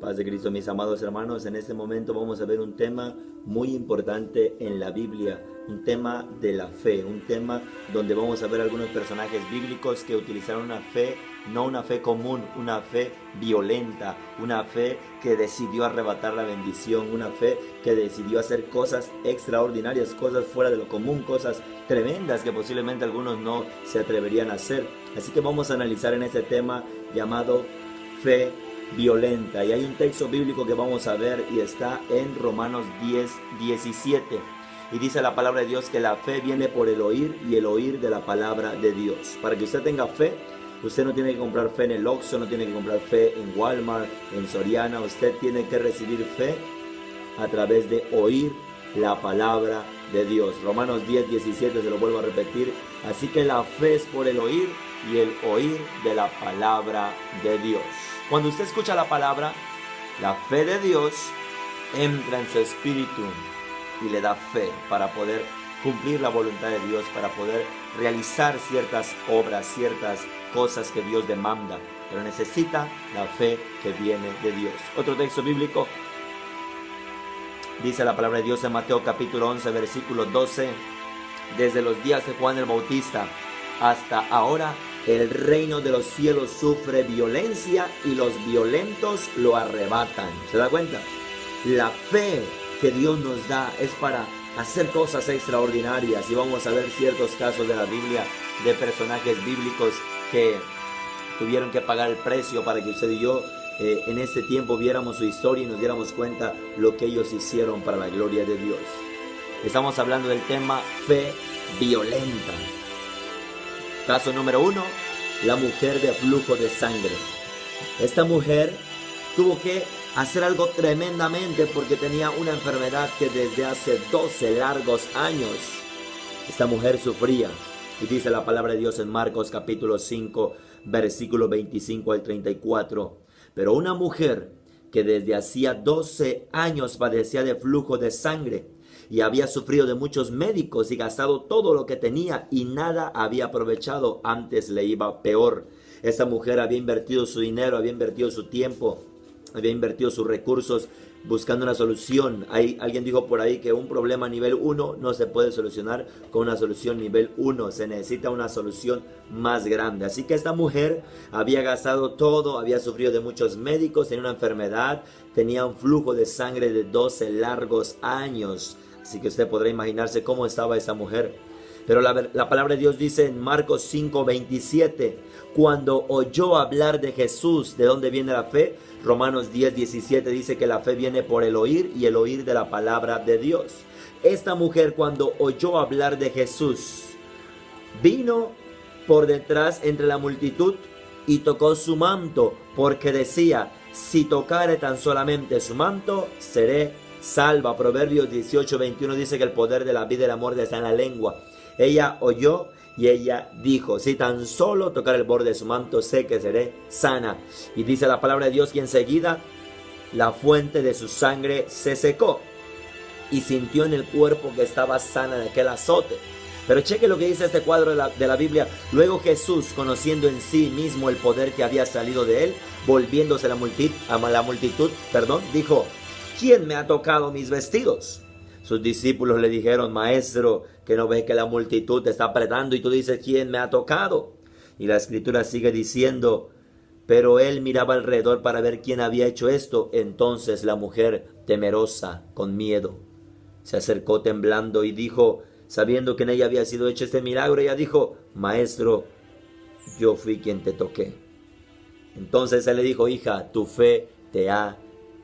Paz de Cristo, mis amados hermanos. En este momento vamos a ver un tema muy importante en la Biblia, un tema de la fe, un tema donde vamos a ver algunos personajes bíblicos que utilizaron una fe, no una fe común, una fe violenta, una fe que decidió arrebatar la bendición, una fe que decidió hacer cosas extraordinarias, cosas fuera de lo común, cosas tremendas que posiblemente algunos no se atreverían a hacer. Así que vamos a analizar en este tema llamado fe violenta, y hay un texto bíblico que vamos a ver y está en Romanos 10:17, y dice la palabra de Dios que la fe viene por el oír y el oír de la palabra de Dios. Para que usted tenga fe, usted no tiene que comprar fe en el Oxxo, no tiene que comprar fe en Walmart, en Soriana. Usted tiene que recibir fe a través de oír la palabra de Dios. Romanos 10:17, se lo vuelvo a repetir. Así que la fe es por el oír y el oír de la palabra de Dios. Cuando usted escucha la palabra, la fe de Dios entra en su espíritu y le da fe para poder cumplir la voluntad de Dios, para poder realizar ciertas obras, ciertas cosas que Dios demanda. Pero necesita la fe que viene de Dios. Otro texto bíblico, dice la palabra de Dios en Mateo capítulo 11, versículo 12. Desde los días de Juan el Bautista hasta ahora, el reino de los cielos sufre violencia y los violentos lo arrebatan. ¿Se da cuenta? La fe que Dios nos da es para hacer cosas extraordinarias, y vamos a ver ciertos casos de la Biblia de personajes bíblicos que tuvieron que pagar el precio para que usted y yo en este tiempo viéramos su historia y nos diéramos cuenta lo que ellos hicieron para la gloria de Dios. Estamos hablando del tema fe violenta. Caso número 1, la mujer de flujo de sangre. Esta mujer tuvo que hacer algo tremendamente porque tenía una enfermedad que desde hace 12 largos años esta mujer sufría. Y dice la palabra de Dios en Marcos capítulo 5, versículo 25 al 34. Pero una mujer que desde hacía 12 años padecía de flujo de sangre y había sufrido de muchos médicos y gastado todo lo que tenía y nada había aprovechado, antes le iba peor. Esta mujer había invertido su dinero, había invertido su tiempo, había invertido sus recursos buscando una solución. Alguien dijo por ahí que un problema nivel 1 no se puede solucionar con una solución nivel 1. Se necesita una solución más grande. Así que esta mujer había gastado todo, había sufrido de muchos médicos, tenía una enfermedad, tenía un flujo de sangre de 12 largos años. Así que usted podrá imaginarse cómo estaba esa mujer. Pero la palabra de Dios dice en Marcos 5:27, cuando oyó hablar de Jesús, ¿de dónde viene la fe? Romanos 10:17 dice que la fe viene por el oír y el oír de la palabra de Dios. Esta mujer, cuando oyó hablar de Jesús, vino por detrás entre la multitud y tocó su manto, porque decía, si tocare tan solamente su manto, seré salva. Proverbios 18:21 dice que el poder de la vida y la muerte está en la lengua. Ella oyó y ella dijo, si tan solo tocar el borde de su manto, sé que seré sana. Y dice la palabra de Dios que enseguida la fuente de su sangre se secó y sintió en el cuerpo que estaba sana de aquel azote. Pero cheque lo que dice este cuadro de la Biblia. Luego Jesús, conociendo en sí mismo el poder que había salido de él, volviéndose a la multitud, dijo, ¿quién me ha tocado mis vestidos? Sus discípulos le dijeron, maestro, que no ves que la multitud te está apretando y tú dices, ¿quién me ha tocado? Y la escritura sigue diciendo, pero él miraba alrededor para ver quién había hecho esto. Entonces la mujer, temerosa, con miedo, se acercó temblando y dijo, sabiendo que en ella había sido hecho este milagro, ella dijo, maestro, yo fui quien te toqué. Entonces él le dijo, hija, tu fe te ha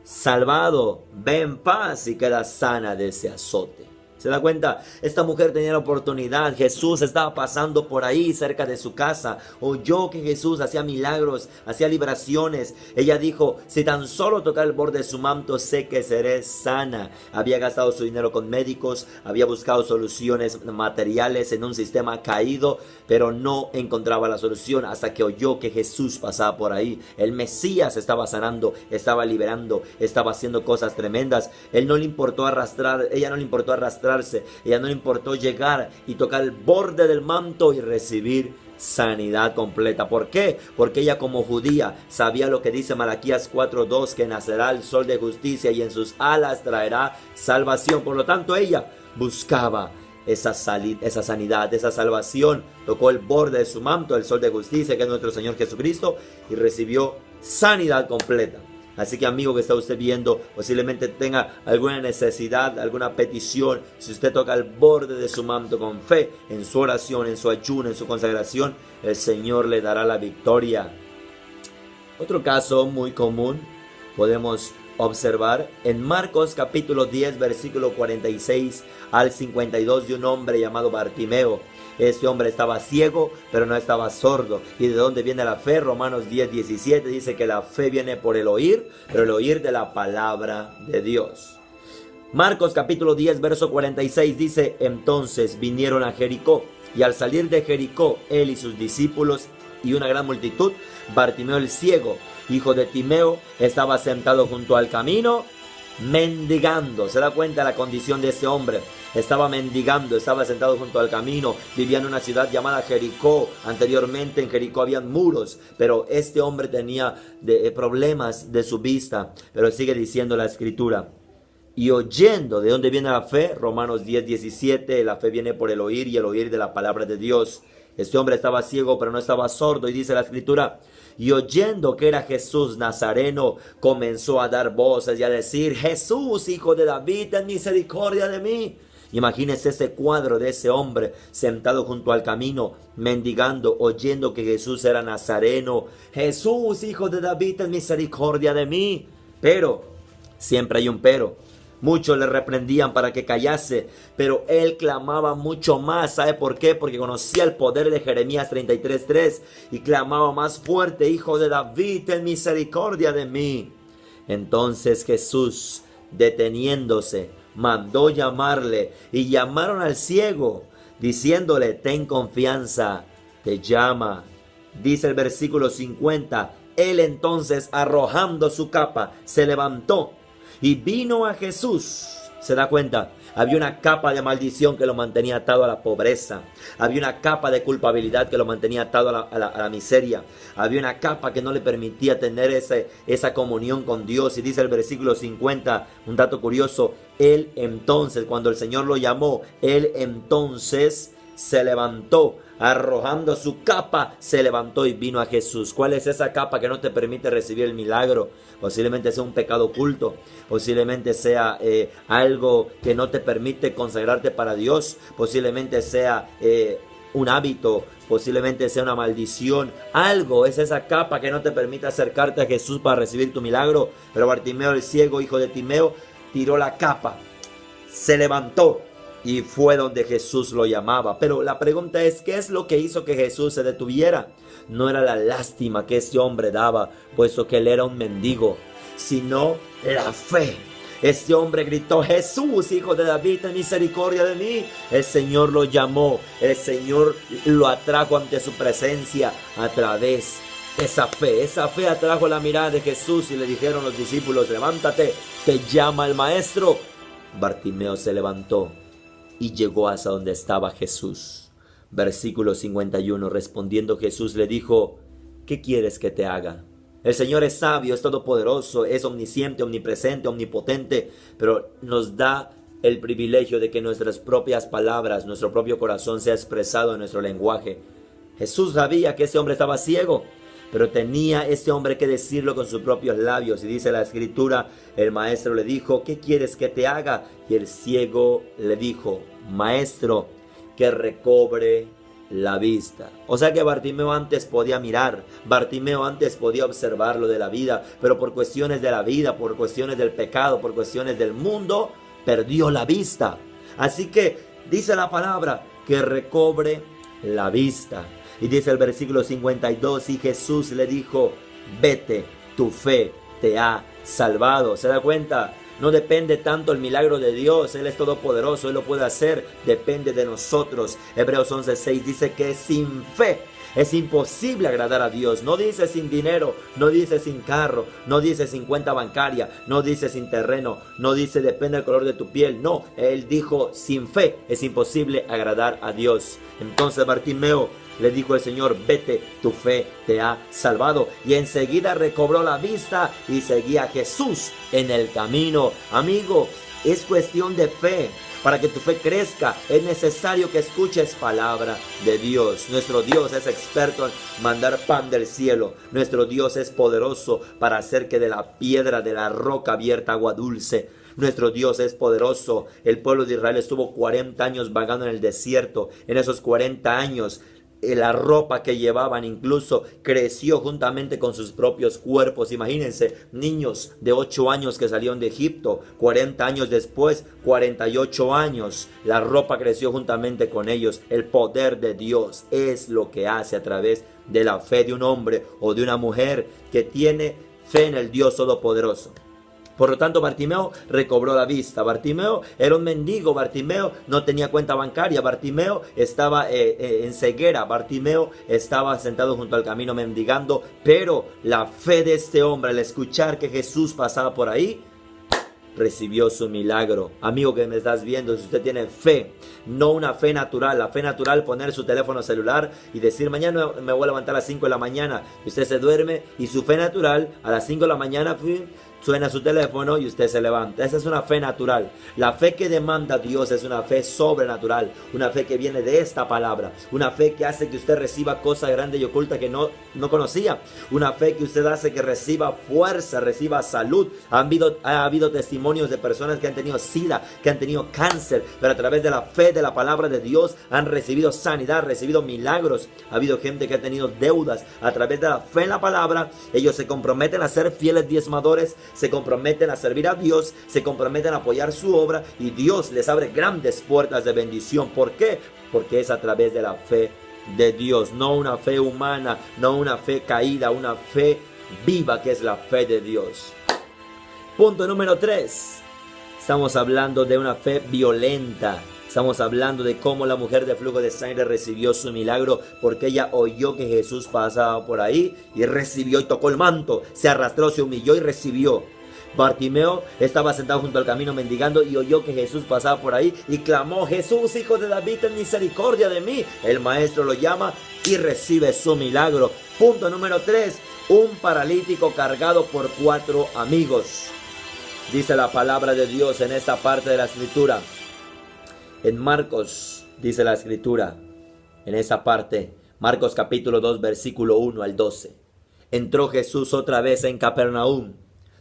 salvado, ve en paz y queda sana de ese azote. ¿Se da cuenta? Esta mujer tenía la oportunidad. Jesús estaba pasando por ahí cerca de su casa. Oyó que Jesús hacía milagros, hacía liberaciones. Ella dijo, si tan solo tocar el borde de su manto, sé que seré sana. Había gastado su dinero con médicos, había buscado soluciones materiales en un sistema caído, pero no encontraba la solución hasta que oyó que Jesús pasaba por ahí. El Mesías estaba sanando, estaba liberando, estaba haciendo cosas tremendas. Ella no le importó arrastrarse, ella no le importó llegar y tocar el borde del manto y recibir sanidad completa. ¿Por qué? Porque ella como judía sabía lo que dice Malaquías 4:2, que nacerá el sol de justicia y en sus alas traerá salvación. Por lo tanto, ella buscaba esa sanidad, esa salvación. Tocó el borde de su manto, el sol de justicia, que es nuestro Señor Jesucristo, y recibió sanidad completa. Así que, amigo que está usted viendo, posiblemente tenga alguna necesidad, alguna petición. Si usted toca el borde de su manto con fe, en su oración, en su ayuno, en su consagración, el Señor le dará la victoria. Otro caso muy común podemos observar en Marcos capítulo 10, versículo 46 al 52, de un hombre llamado Bartimeo. Este hombre estaba ciego, pero no estaba sordo. ¿Y de dónde viene la fe? Romanos 10:17 dice que la fe viene por el oír, pero el oír de la palabra de Dios. Marcos capítulo 10, verso 46 dice: entonces vinieron a Jericó, y al salir de Jericó, él y sus discípulos y una gran multitud, Bartimeo el ciego, hijo de Timeo, estaba sentado junto al camino, mendigando. ¿Se da cuenta la condición de ese hombre? Estaba mendigando, estaba sentado junto al camino, vivía en una ciudad llamada Jericó. Anteriormente en Jericó habían muros, pero este hombre tenía problemas de su vista. Pero sigue diciendo la escritura: y oyendo. ¿De dónde viene la fe? Romanos 10:17, la fe viene por el oír y el oír de la palabra de Dios. Este hombre estaba ciego, pero no estaba sordo, y dice la escritura: y oyendo que era Jesús Nazareno, comenzó a dar voces y a decir: Jesús, hijo de David, ten misericordia de mí. Imagínese ese cuadro de ese hombre sentado junto al camino, mendigando, oyendo que Jesús era Nazareno. Jesús, hijo de David, ten misericordia de mí. Pero, siempre hay un pero. Muchos le reprendían para que callase, pero él clamaba mucho más. ¿Sabe por qué? Porque conocía el poder de Jeremías 33:3 y clamaba más fuerte: Hijo de David, ten misericordia de mí. Entonces Jesús, deteniéndose, mandó llamarle, y llamaron al ciego, diciéndole: ten confianza, te llama. Dice el versículo 50, él entonces, arrojando su capa, se levantó y vino a Jesús. ¿Se da cuenta? Había una capa de maldición que lo mantenía atado a la pobreza. Había una capa de culpabilidad que lo mantenía atado a la miseria. Había una capa que no le permitía tener esa comunión con Dios. Y dice el versículo 50, un dato curioso: él entonces, cuando el Señor lo llamó, él entonces se levantó, arrojando su capa, se levantó y vino a Jesús. ¿Cuál es esa capa que no te permite recibir el milagro? Posiblemente sea un pecado oculto, posiblemente sea algo que no te permite consagrarte para Dios, posiblemente sea un hábito, posiblemente sea una maldición. Algo es esa capa que no te permite acercarte a Jesús para recibir tu milagro. Pero Bartimeo el ciego, hijo de Timeo, tiró la capa, se levantó y fue donde Jesús lo llamaba. Pero la pregunta es: ¿qué es lo que hizo que Jesús se detuviera? No era la lástima que este hombre daba, puesto que él era un mendigo, sino la fe. Este hombre gritó: Jesús, hijo de David, ten misericordia de mí. El Señor lo llamó, el Señor lo atrajo ante su presencia a través de esa fe. Esa fe atrajo la mirada de Jesús y le dijeron los discípulos: levántate, te llama el maestro. Bartimeo se levantó y llegó hasta donde estaba Jesús. Versículo 51, respondiendo Jesús le dijo: ¿qué quieres que te haga? El Señor es sabio, es todopoderoso, es omnisciente, omnipresente, omnipotente, pero nos da el privilegio de que nuestras propias palabras, nuestro propio corazón sea expresado en nuestro lenguaje. Jesús sabía que ese hombre estaba ciego, pero tenía este hombre que decirlo con sus propios labios. Y dice la escritura: el maestro le dijo: ¿qué quieres que te haga? Y el ciego le dijo: maestro, que recobre la vista. O sea que Bartimeo antes podía mirar, Bartimeo antes podía observar lo de la vida, pero por cuestiones de la vida, por cuestiones del pecado, por cuestiones del mundo, perdió la vista. Así que dice la palabra: que recobre la vista. Y dice el versículo 52, y Jesús le dijo: vete, tu fe te ha salvado. ¿Se da cuenta? No depende tanto el milagro de Dios, Él es todopoderoso, Él lo puede hacer, depende de nosotros. Hebreos 11:6 dice que sin fe es imposible agradar a Dios. No dice sin dinero, no dice sin carro, no dice sin cuenta bancaria, no dice sin terreno, no dice depende del color de tu piel. No, Él dijo sin fe es imposible agradar a Dios. Entonces Bartimeo le dijo el Señor, vete, tu fe te ha salvado. Y enseguida recobró la vista y seguía a Jesús en el camino. Amigo, es cuestión de fe. Para que tu fe crezca, es necesario que escuches palabra de Dios. Nuestro Dios es experto en mandar pan del cielo. Nuestro Dios es poderoso para hacer que de la piedra, de la roca abierta, agua dulce. Nuestro Dios es poderoso. El pueblo de Israel estuvo 40 años vagando en el desierto. En esos 40 años, la ropa que llevaban incluso creció juntamente con sus propios cuerpos. Imagínense, niños de 8 años que salieron de Egipto, 40 años después, 48 años, la ropa creció juntamente con ellos. El poder de Dios es lo que hace a través de la fe de un hombre o de una mujer que tiene fe en el Dios Todopoderoso. Por lo tanto, Bartimeo recobró la vista. Bartimeo era un mendigo. Bartimeo no tenía cuenta bancaria. Bartimeo estaba en ceguera. Bartimeo estaba sentado junto al camino mendigando. Pero la fe de este hombre, al escuchar que Jesús pasaba por ahí, recibió su milagro. Amigo que me estás viendo, si usted tiene fe, no una fe natural, la fe natural, poner su teléfono celular y decir mañana me voy a levantar a las 5 de la mañana, y usted se duerme, y su fe natural, a las 5 de la mañana suena su teléfono y usted se levanta. Esa es una fe natural. La fe que demanda Dios es una fe sobrenatural, una fe que viene de esta palabra, una fe que hace que usted reciba cosas grandes y ocultas que no conocía, una fe que usted hace que reciba fuerza, reciba salud. Ha habido testimonios de personas que han tenido sida, que han tenido cáncer, pero a través de la fe de la palabra de Dios han recibido sanidad, recibido milagros. Ha habido gente que ha tenido deudas. A través de la fe en la palabra, ellos se comprometen a ser fieles diezmadores, se comprometen a servir a Dios, se comprometen a apoyar su obra, y Dios les abre grandes puertas de bendición. ¿Por qué? Porque es a través de la fe de Dios, no una fe humana, no una fe caída, una fe viva que es la fe de Dios. Punto número 3. Estamos hablando de una fe violenta. Estamos hablando de cómo la mujer de flujo de sangre recibió su milagro, porque ella oyó que Jesús pasaba por ahí y recibió y tocó el manto, se arrastró, se humilló y recibió. Bartimeo estaba sentado junto al camino mendigando y oyó que Jesús pasaba por ahí y clamó: Jesús, hijo de David, ten misericordia de mí. El maestro lo llama y recibe su milagro. Punto número 3. Un paralítico cargado por 4 amigos. Dice la palabra de Dios en esta parte de la escritura. En Marcos, dice la escritura, en esa parte, Marcos capítulo 2, versículo 1 al 12. Entró Jesús otra vez en Capernaum,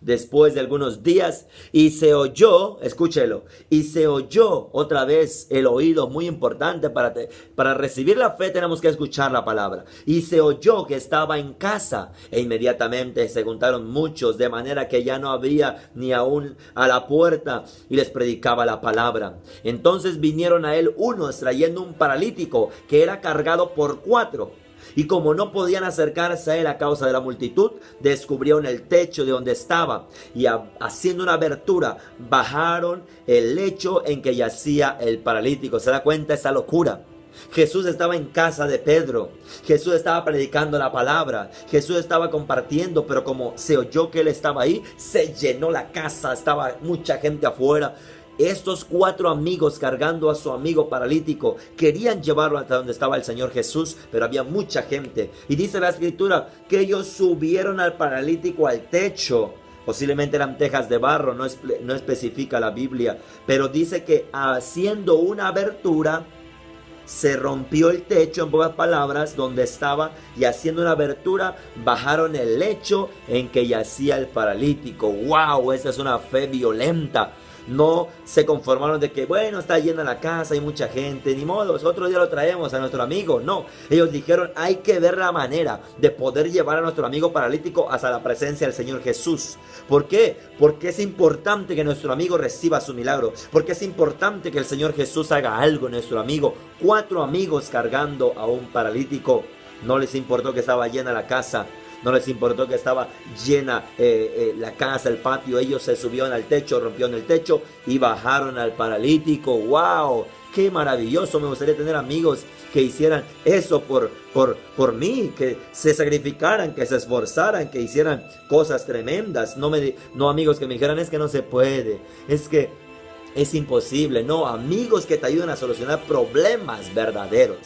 después de algunos días, y se oyó, escúchelo, y se oyó otra vez el oído. Muy importante, para recibir la fe tenemos que escuchar la palabra. Y se oyó que estaba en casa, e inmediatamente se juntaron muchos, de manera que ya no había ni aún a la puerta, y les predicaba la palabra. Entonces vinieron a él unos trayendo un paralítico que era cargado por 4. Y como no podían acercarse a él a causa de la multitud, descubrieron el techo de donde estaba, y haciendo una abertura, bajaron el lecho en que yacía el paralítico. ¿Se da cuenta esa locura? Jesús estaba en casa de Pedro. Jesús estaba predicando la palabra. Jesús estaba compartiendo, pero como se oyó que él estaba ahí, se llenó la casa. Estaba mucha gente afuera. Estos 4 amigos, cargando a su amigo paralítico, querían llevarlo hasta donde estaba el Señor Jesús, pero había mucha gente. Y dice la escritura que ellos subieron al paralítico al techo. Posiblemente eran tejas de barro, no especifica la Biblia, pero dice que haciendo una abertura, se rompió el techo, en pocas palabras, donde estaba, y haciendo una abertura, bajaron el lecho en que yacía el paralítico. ¡Wow! Esa es una fe violenta. No se conformaron de que, bueno, está llena la casa, hay mucha gente, ni modo, otro día lo traemos a nuestro amigo. No, ellos dijeron, hay que ver la manera de poder llevar a nuestro amigo paralítico hasta la presencia del Señor Jesús. ¿Por qué? Porque es importante que nuestro amigo reciba su milagro, porque es importante que el Señor Jesús haga algo en nuestro amigo. 4 amigos cargando a un paralítico. No les importó que estaba llena la casa. No les importó que estaba llena la casa, el patio. Ellos se subieron al techo, rompieron el techo y bajaron al paralítico. ¡Wow! ¡Qué maravilloso! Me gustaría tener amigos que hicieran eso por mí, que se sacrificaran, que se esforzaran, que hicieran cosas tremendas. No amigos que me dijeran, es que no se puede, es que es imposible. No, amigos que te ayuden a solucionar problemas verdaderos.